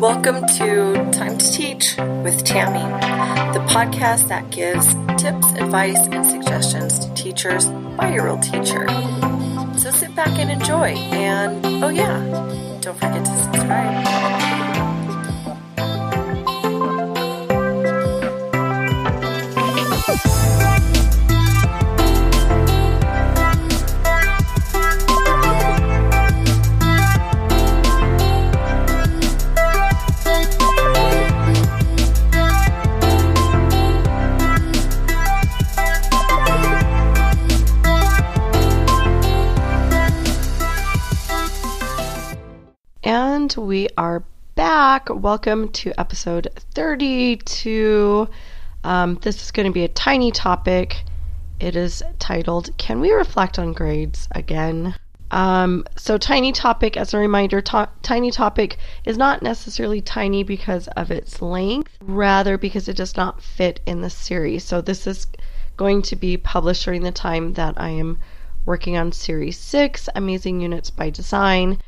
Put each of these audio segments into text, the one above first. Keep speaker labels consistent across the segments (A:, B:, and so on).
A: Welcome to Time to Teach with Tammy, the podcast that gives tips, advice, and suggestions to teachers by a real teacher. So sit back and enjoy. And oh yeah, don't forget to subscribe. And we are back. Welcome to episode 32. This is going to be a tiny topic. It is titled, Can We Reflect on Grades Again? So tiny topic, as a reminder, tiny topic is not necessarily tiny because of its length, rather because it does not fit in the series. So this is going to be published during the time that I am working on Series 6, Amazing Units by Design.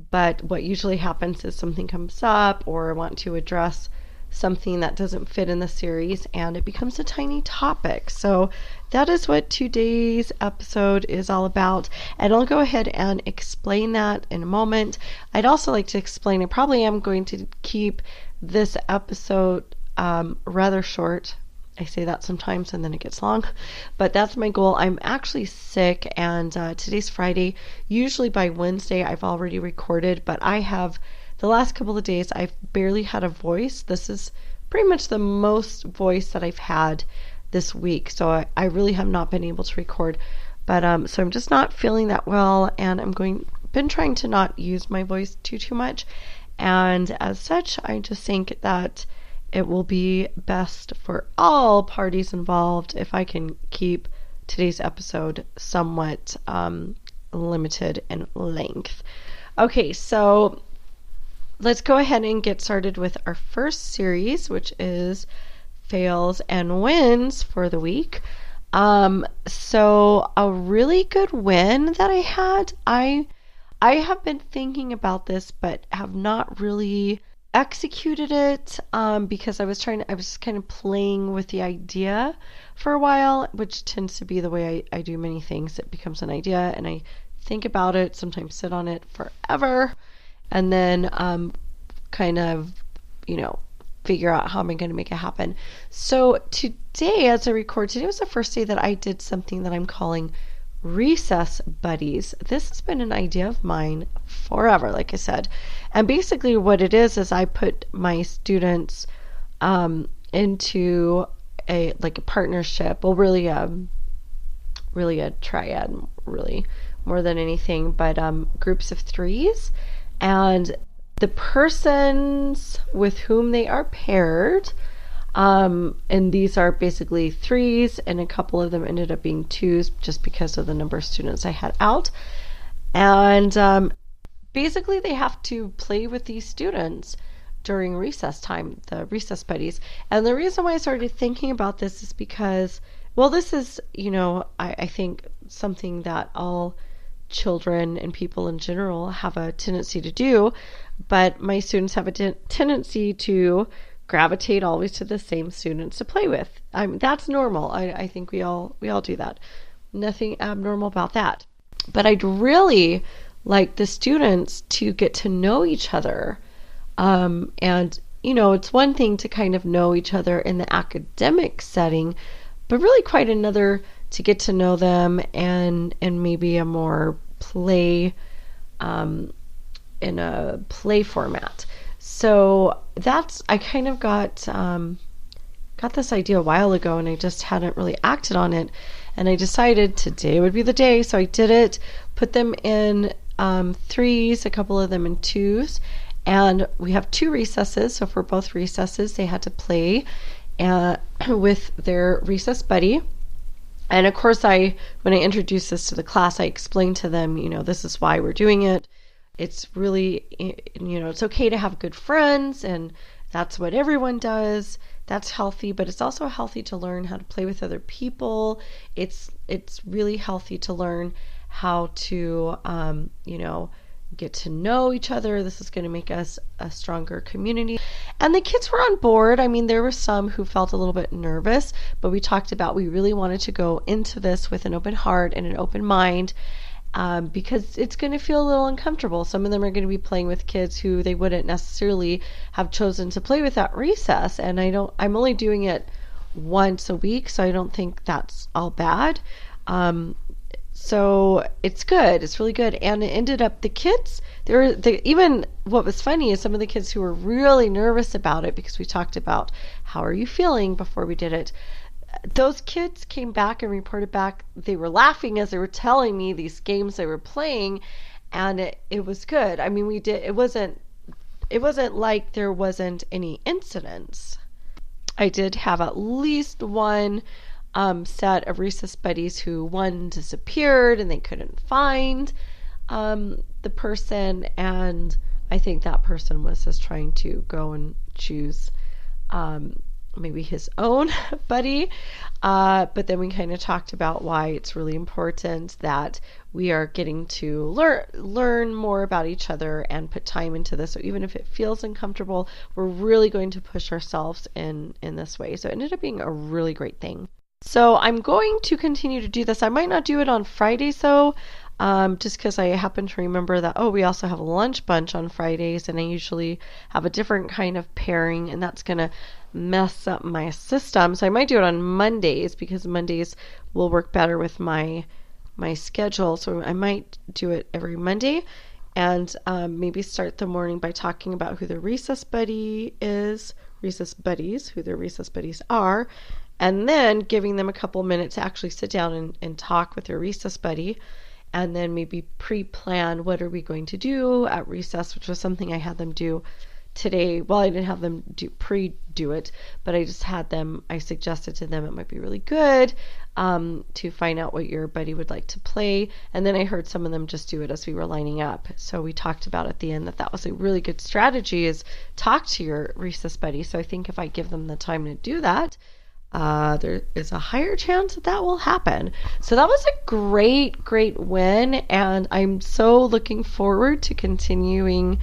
A: But what usually happens is something comes up or I want to address something that doesn't fit in the series and it becomes a tiny topic. So that is what today's episode is all about. And I'll go ahead and explain that in a moment. I'd also like to explain, I probably am going to keep this episode rather short. I say that sometimes and then it gets long, but that's my goal. I'm actually sick and today's Friday. Usually by Wednesday I've already recorded, but I have the last couple of days I've barely had a voice. This is pretty much the most voice that I've had this week. So I really have not been able to record, but so I'm just not feeling that well and been trying to not use my voice too much. And as such, I just think that it will be best for all parties involved if I can keep today's episode somewhat limited in length. Okay, so let's go ahead and get started with our first series, which is fails and wins for the week. So a really good win that I had, I have been thinking about this, but have not really executed it because I was kind of playing with the idea for a while, which tends to be the way I do many things. It becomes an idea and I think about it, sometimes sit on it forever, and then kind of, figure out how am I going to make it happen. So today, as I record, today was the first day that I did something that I'm calling recess buddies. This has been an idea of mine forever, like I said. And basically what it is I put my students into a partnership. Well, really a triad, really more than anything, but groups of threes. And the persons with whom they are paired, and these are basically threes, and a couple of them ended up being twos just because of the number of students I had out. And basically they have to play with these students during recess time, the recess buddies. And the reason why I started thinking about this is because, well, this is, I think something that all children and people in general have a tendency to do, but my students have a tendency to gravitate always to the same students to play with. That's normal. I think we all do that. Nothing abnormal about that. But I'd really like the students to get to know each other. And, it's one thing to kind of know each other in the academic setting, but really quite another to get to know them and maybe a more play, in a play format. So I kind of got this idea a while ago and I just hadn't really acted on it. And I decided today would be the day. So I did it, put them in threes, a couple of them in twos. And we have two recesses. So for both recesses, they had to play with their recess buddy. And of course, when I introduced this to the class, I explained to them, this is why we're doing it. It's really, it's okay to have good friends and that's what everyone does. That's healthy, but it's also healthy to learn how to play with other people. It's really healthy to learn how to, get to know each other. This is going to make us a stronger community. And the kids were on board. I mean, there were some who felt a little bit nervous, but we talked about we really wanted to go into this with an open heart and an open mind, because it's going to feel a little uncomfortable. Some of them are going to be playing with kids who they wouldn't necessarily have chosen to play with at recess. And I'm only doing it once a week, so I don't think that's all bad. So it's good. It's really good. And it ended up the kids, even what was funny is some of the kids who were really nervous about it, because we talked about how are you feeling before we did it. Those kids came back and reported back. They were laughing as they were telling me these games they were playing, and it was good. I mean, it wasn't like there wasn't any incidents. I did have at least one set of recess buddies who one disappeared and they couldn't find the person, and I think that person was just trying to go and choose maybe his own buddy, but then we kind of talked about why it's really important that we are getting to learn more about each other and put time into this. So even if it feels uncomfortable, we're really going to push ourselves in this way. So it ended up being a really great thing. So I'm going to continue to do this. I might not do it on Fridays though, just because I happen to remember that, we also have a lunch bunch on Fridays, and I usually have a different kind of pairing, and that's going to mess up my system. So I might do it on Mondays, because Mondays will work better with my schedule. So I might do it every Monday, and maybe start the morning by talking about who their recess buddy is, recess buddies, who their recess buddies are, and then giving them a couple minutes to actually sit down and talk with their recess buddy, and then maybe pre-plan what are we going to do at recess, which was something I had them do today. Well, I didn't have them do it, but I suggested to them it might be really good to find out what your buddy would like to play. And then I heard some of them just do it as we were lining up. So we talked about at the end that was a really good strategy, is talk to your recess buddy. So I think if I give them the time to do that, there is a higher chance that will happen. So that was a great win, and I'm so looking forward to continuing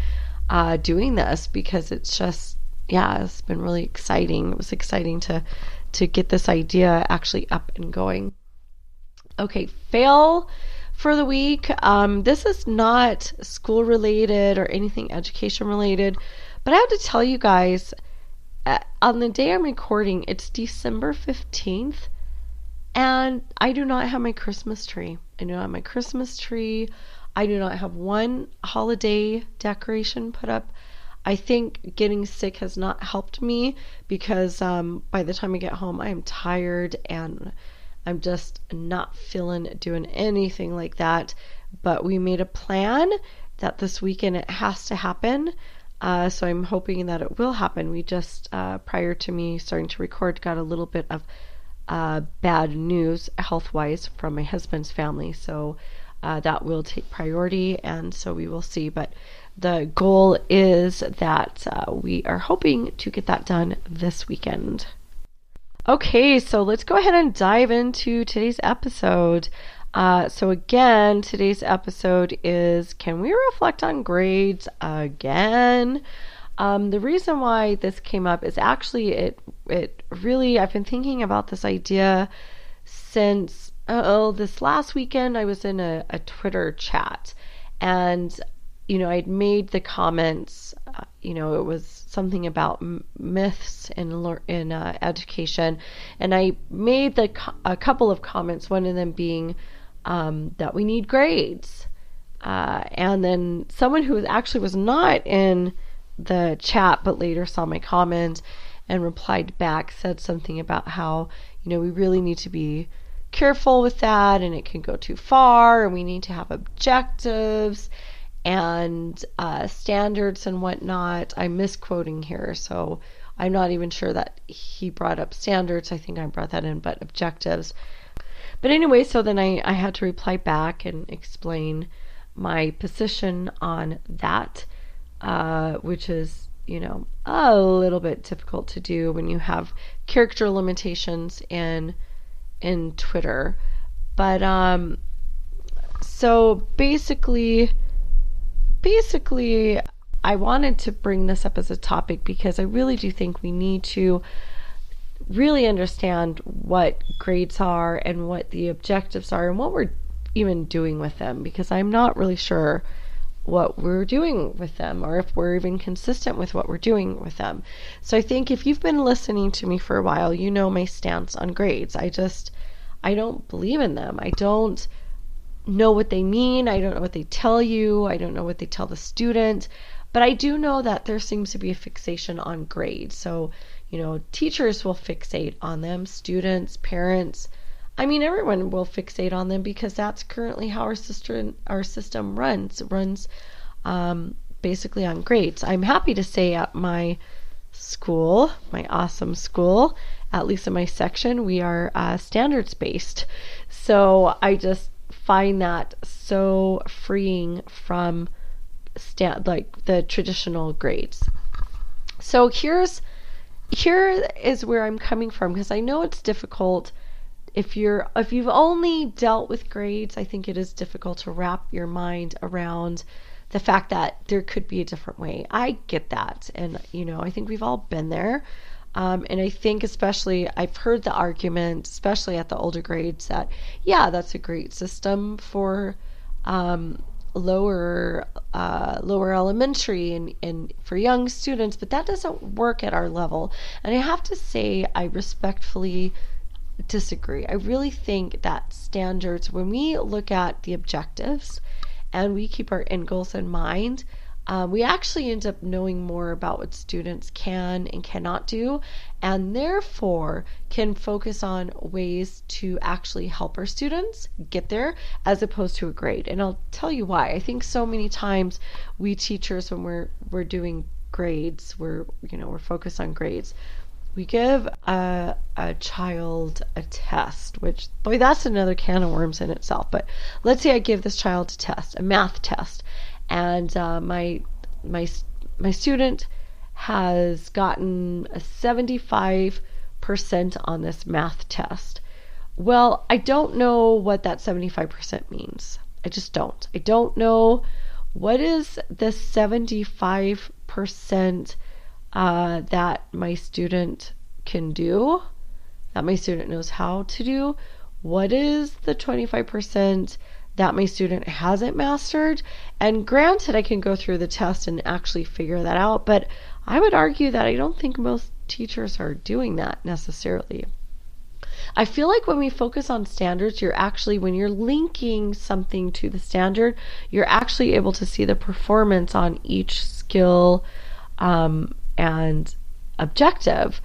A: doing this, because it's just, it's been really exciting. It was exciting to get this idea actually up and going. Okay, fail for the week. This is not school related or anything education related, but I have to tell you guys, on the day I'm recording, it's December 15th, and I do not have my Christmas tree. I do not have my Christmas tree. I do not have one holiday decoration put up. I think getting sick has not helped me, because by the time I get home, I am tired and I'm just not feeling doing anything like that. But we made a plan that this weekend it has to happen. So I'm hoping that it will happen. We just, prior to me starting to record, got a little bit of bad news health-wise from my husband's family. So that will take priority, and so we will see. But the goal is that we are hoping to get that done this weekend. Okay, so let's go ahead and dive into today's episode. So again, today's episode is, can we reflect on grades again? The reason why this came up is actually it really, I've been thinking about this idea since this last weekend. I was in a Twitter chat, and I'd made the comments, it was something about myths in education, and I made a couple of comments, one of them being that we need grades. And then someone who actually was not in the chat but later saw my comment and replied back, said something about how, we really need to be careful with that, and it can go too far, and we need to have objectives and standards and whatnot. I'm misquoting here, so I'm not even sure that he brought up standards. I think I brought that in, but objectives. But anyway, so then I had to reply back and explain my position on that, which is, a little bit difficult to do when you have character limitations in Twitter. But so basically, basically, I wanted to bring this up as a topic because I really do think we need to really understand what grades are and what the objectives are and what we're even doing with them, because I'm not really sure what we're doing with them or if we're even consistent with what we're doing with them. So I think if you've been listening to me for a while, you know my stance on grades. I don't believe in them. I don't know what they mean. I don't know what they tell you. I don't know what they tell the student. But I do know that there seems to be a fixation on grades. So, teachers will fixate on them, students, parents. I mean, everyone will fixate on them because that's currently how our system runs. It runs basically on grades. I'm happy to say at my school, my awesome school, at least in my section, we are standards based. So I just find that so freeing from the traditional grades. So here is where I'm coming from, because I know it's difficult. If you've only dealt with grades, I think it is difficult to wrap your mind around the fact that there could be a different way. I get that, and I think we've all been there. And I think especially I've heard the argument, especially at the older grades, that that's a great system for lower elementary and for young students, but that doesn't work at our level. And I have to say, I respectfully disagree. I really think that standards, when we look at the objectives and we keep our end goals in mind, we actually end up knowing more about what students can and cannot do, and therefore can focus on ways to actually help our students get there as opposed to a grade. And I'll tell you why. I think so many times we teachers, when we're doing grades, we're focused on grades. We give a child a test, which, boy, that's another can of worms in itself. But let's say I give this child a math test, and my student has gotten a 75% on this math test. Well, I don't know what that 75% means. I just don't. I don't know what is the 75% that my student can do, that my student knows how to do. What is the 25% that my student hasn't mastered? And granted, I can go through the test and actually figure that out, but I would argue that I don't think most teachers are doing that necessarily. I feel like when we focus on standards, when you're linking something to the standard, you're actually able to see the performance on each skill and objective,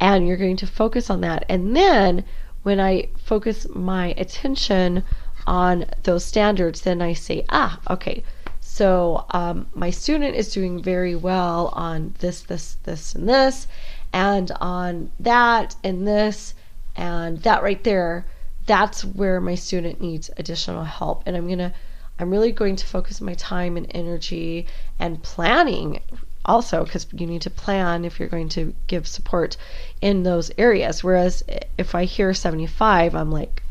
A: and you're going to focus on that. And then when I focus my attention on those standards, then I say, okay, so my student is doing very well on this, and this, and on that, and this, and that right there. That's where my student needs additional help. And I'm really going to focus my time and energy and planning also, because you need to plan if you're going to give support in those areas. Whereas if I hear 75, I'm like,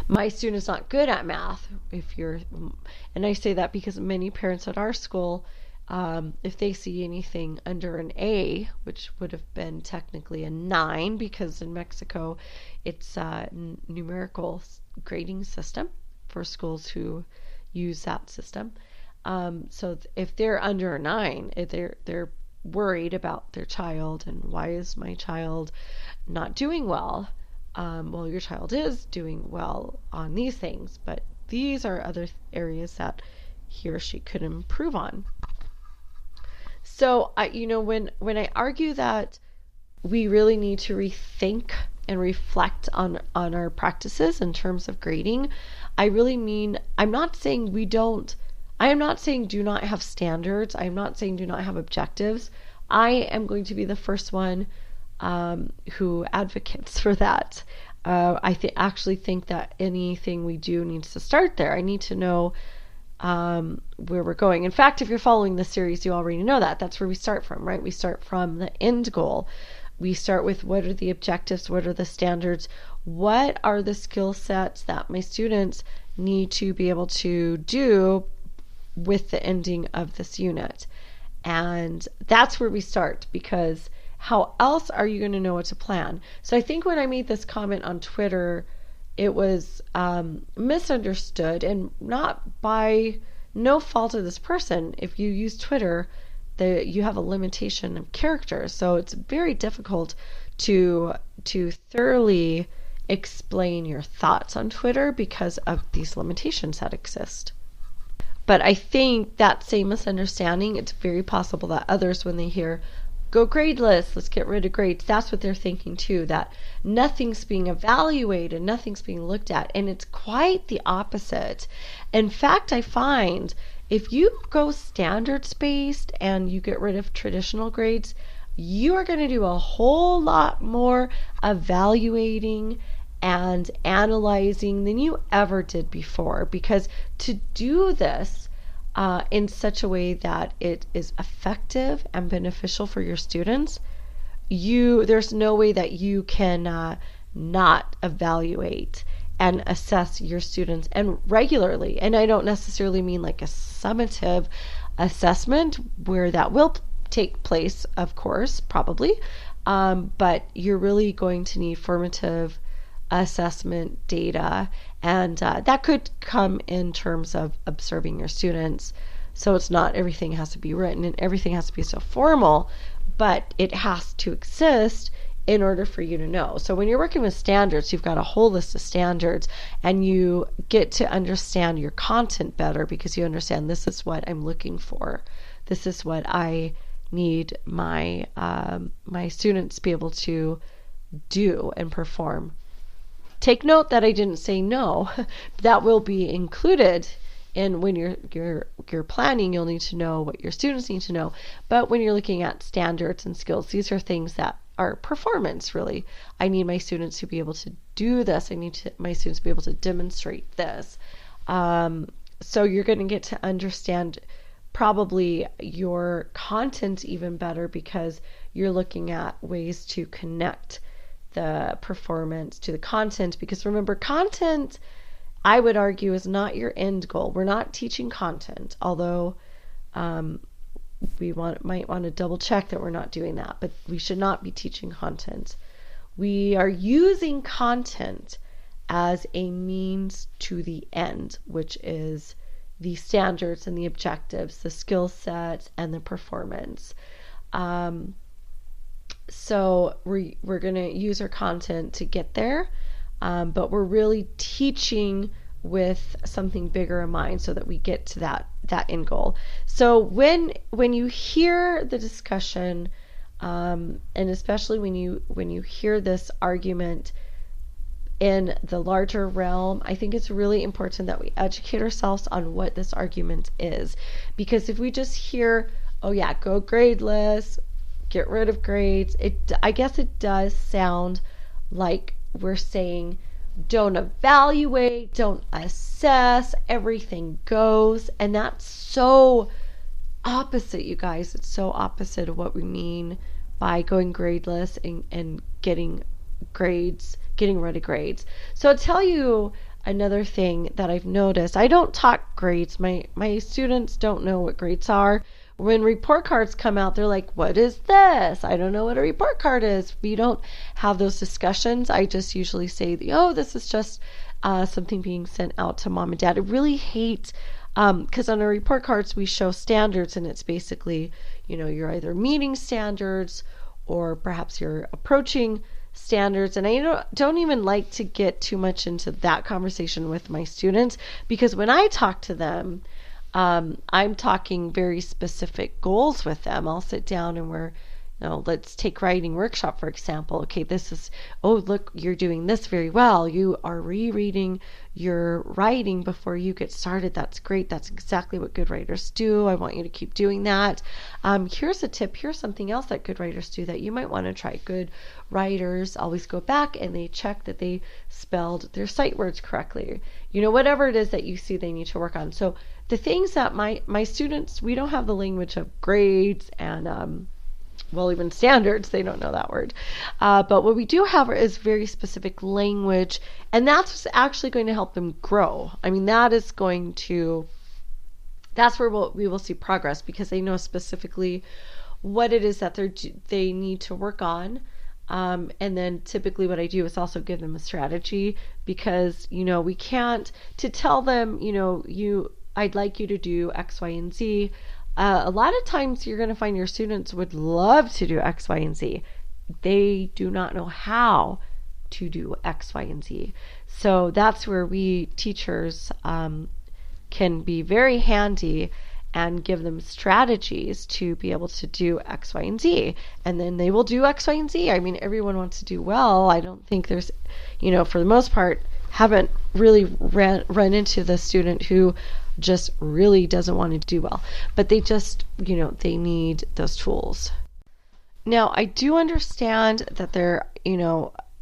A: my student's not good at math. And I say that because many parents at our school, if they see anything under an A, which would have been technically a 9, because in Mexico it's a numerical grading system for schools who use that system. So if they're under a 9, they're worried about their child, and why is my child not doing well? Well, your child is doing well on these things, but these are other areas that he or she could improve on. So when I argue that we really need to rethink and reflect on our practices in terms of grading, I really mean, I'm not saying do not have standards. I'm not saying do not have objectives. I am going to be the first one who advocates for that. I actually think that anything we do needs to start there. I need to know where we're going. In fact, if you're following the series, you already know that. That's where we start from, right? We start from the end goal. We start with what are the objectives, what are the standards, what are the skill sets that my students need to be able to do with the ending of this unit. And that's where we start, because how else are you going to know what to plan? So I think when I made this comment on Twitter, it was misunderstood, and not by no fault of this person. If you use Twitter, you have a limitation of characters, so it's very difficult to thoroughly explain your thoughts on Twitter because of these limitations that exist. But I think that same misunderstanding, it's very possible that others, when they hear go gradeless, let's get rid of grades, that's what they're thinking too, that nothing's being evaluated, nothing's being looked at. And it's quite the opposite. In fact, I find if you go standards based and you get rid of traditional grades, you are going to do a whole lot more evaluating and analyzing than you ever did before. Because to do this in such a way that it is effective and beneficial for your students, there's no way that you can not evaluate and assess your students, and regularly. And I don't necessarily mean like a summative assessment, where that will take place, of course, probably, but you're really going to need formative assessment data, and that could come in terms of observing your students. So it's not everything has to be written and everything has to be so formal, but it has to exist in order for you to know. So when you're working with standards, you've got a whole list of standards, and you get to understand your content better, because you understand, this is what I'm looking for, this is what I need my my students to be able to do and perform. Take note that I didn't say no. That will be included in when you're planning. You'll need to know what your students need to know. But when you're looking at standards and skills, these are things that are performance, really. I need my students to be able to do this. I need my students to be able to demonstrate this. So you're going to get to understand probably your content even better, because you're looking at ways to connect the performance to the content. Because remember, content, I would argue, is not your end goal. We're not teaching content, although we might want to double check that we're not doing that, but we should not be teaching content. We are using content as a means to the end, which is the standards and the objectives, the skill sets and the performance. So we're going to use our content to get there, but we're really teaching with something bigger in mind, so that we get to that end goal. So when you hear the discussion, and especially when you hear this argument in the larger realm, I think it's really important that we educate ourselves on what this argument is. Because if we just hear, oh yeah, go gradeless, get rid of grades, I guess it does sound like we're saying don't evaluate, don't assess, everything goes. And that's so opposite, you guys. It's so opposite of what we mean by going gradeless and getting grades, getting rid of grades. So I'll tell you another thing that I've noticed. I don't talk grades. My students don't know what grades are. When report cards come out, they're like, what is this? I don't know what a report card is. We don't have those discussions. I just usually say, oh, this is just something being sent out to mom and dad. I really hate, because on our report cards, we show standards, and it's basically, you're either meeting standards or perhaps you're approaching standards. And I don't even like to get too much into that conversation with my students, because when I talk to them, I'm talking very specific goals with them. I'll sit down and let's take writing workshop, for example. Okay, oh, look, you're doing this very well. You are rereading your writing before you get started. That's great. That's exactly what good writers do. I want you to keep doing that. Here's a tip. Here's something else that good writers do that you might want to try. Good writers always go back and they check that they spelled their sight words correctly. Whatever it is that you see they need to work on. So the things that my students, we don't have the language of grades and even standards, they don't know that word. But what we do have is very specific language, and that's what's actually going to help them grow. I mean, that's going to that's where we will see progress, because they know specifically what it is that they need to work on. And then typically what I do is also give them a strategy, because, we can't to tell them, I'd like you to do X, Y, and Z. A lot of times you're going to find your students would love to do X, Y, and Z. They do not know how to do X, Y, and Z. So that's where we teachers can be very handy and give them strategies to be able to do X, Y, and Z. And then they will do X, Y, and Z. I mean, everyone wants to do well. I don't think there's, for the most part, haven't really run into the student who just really doesn't want to do well. But they just, they need those tools. Now, I do understand that there,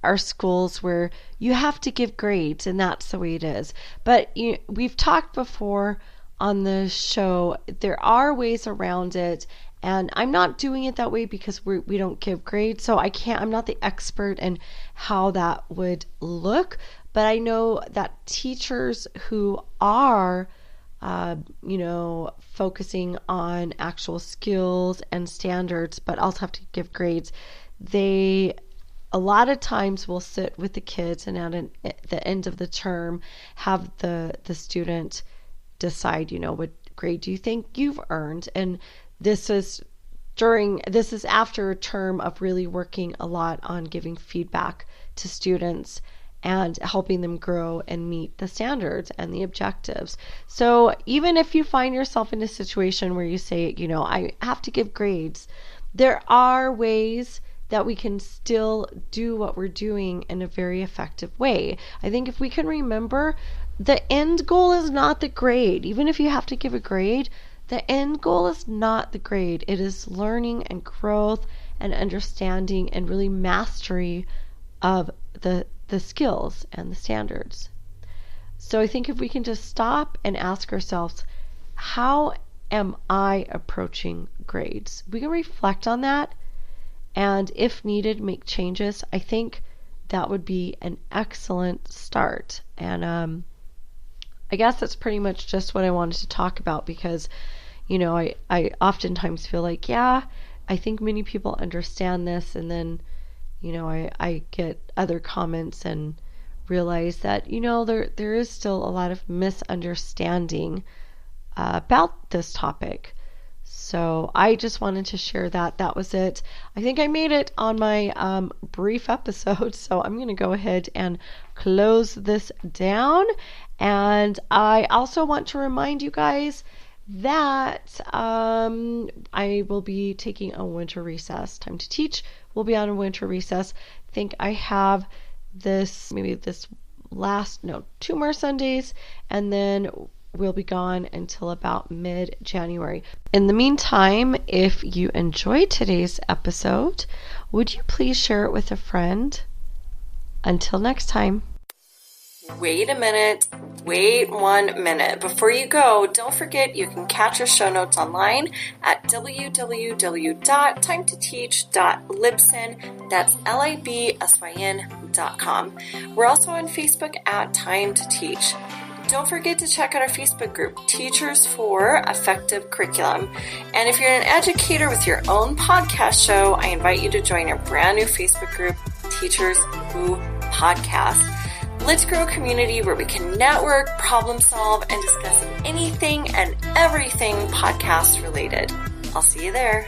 A: are schools where you have to give grades, and that's the way it is. But we've talked before on the show, there are ways around it, and I'm not doing it that way because we don't give grades, so I'm not the expert in how that would look, but I know that teachers who are focusing on actual skills and standards, but also have to give grades, they a lot of times will sit with the kids and at the end of the term have the student decide, what grade do you think you've earned? And this is after a term of really working a lot on giving feedback to students and helping them grow and meet the standards and the objectives. So even if you find yourself in a situation where you say, I have to give grades, there are ways that we can still do what we're doing in a very effective way. I think if we can remember, the end goal is not the grade. Even if you have to give a grade, the end goal is not the grade. It is learning and growth and understanding and really mastery of the skills and the standards. So I think if we can just stop and ask ourselves, how am I approaching grades? We can reflect on that, and if needed, make changes. I think that would be an excellent start. And I guess that's pretty much just what I wanted to talk about, because I oftentimes feel like, I think many people understand this, and then I get other comments and realize that there is still a lot of misunderstanding about this topic. So I just wanted to share that. That was it. I think I made it on my brief episode, so I'm going to go ahead and close this down. And I also want to remind you guys that I will be taking a winter recess. Time to Teach will be on a winter recess. I think I have maybe 2 more Sundays, and then we'll be gone until about mid-January. In the meantime, if you enjoyed today's episode, would you please share it with a friend? Until next time. Wait a minute. Wait 1 minute. Before you go, don't forget you can catch our show notes online at www.timetoteach.libsyn. That's libsyn.com. We're also on Facebook at Time to Teach. Don't forget to check out our Facebook group, Teachers for Effective Curriculum. And if you're an educator with your own podcast show, I invite you to join our brand new Facebook group, Teachers Who Podcast. Let's grow a community where we can network, problem solve, and discuss anything and everything podcast related. I'll see you there.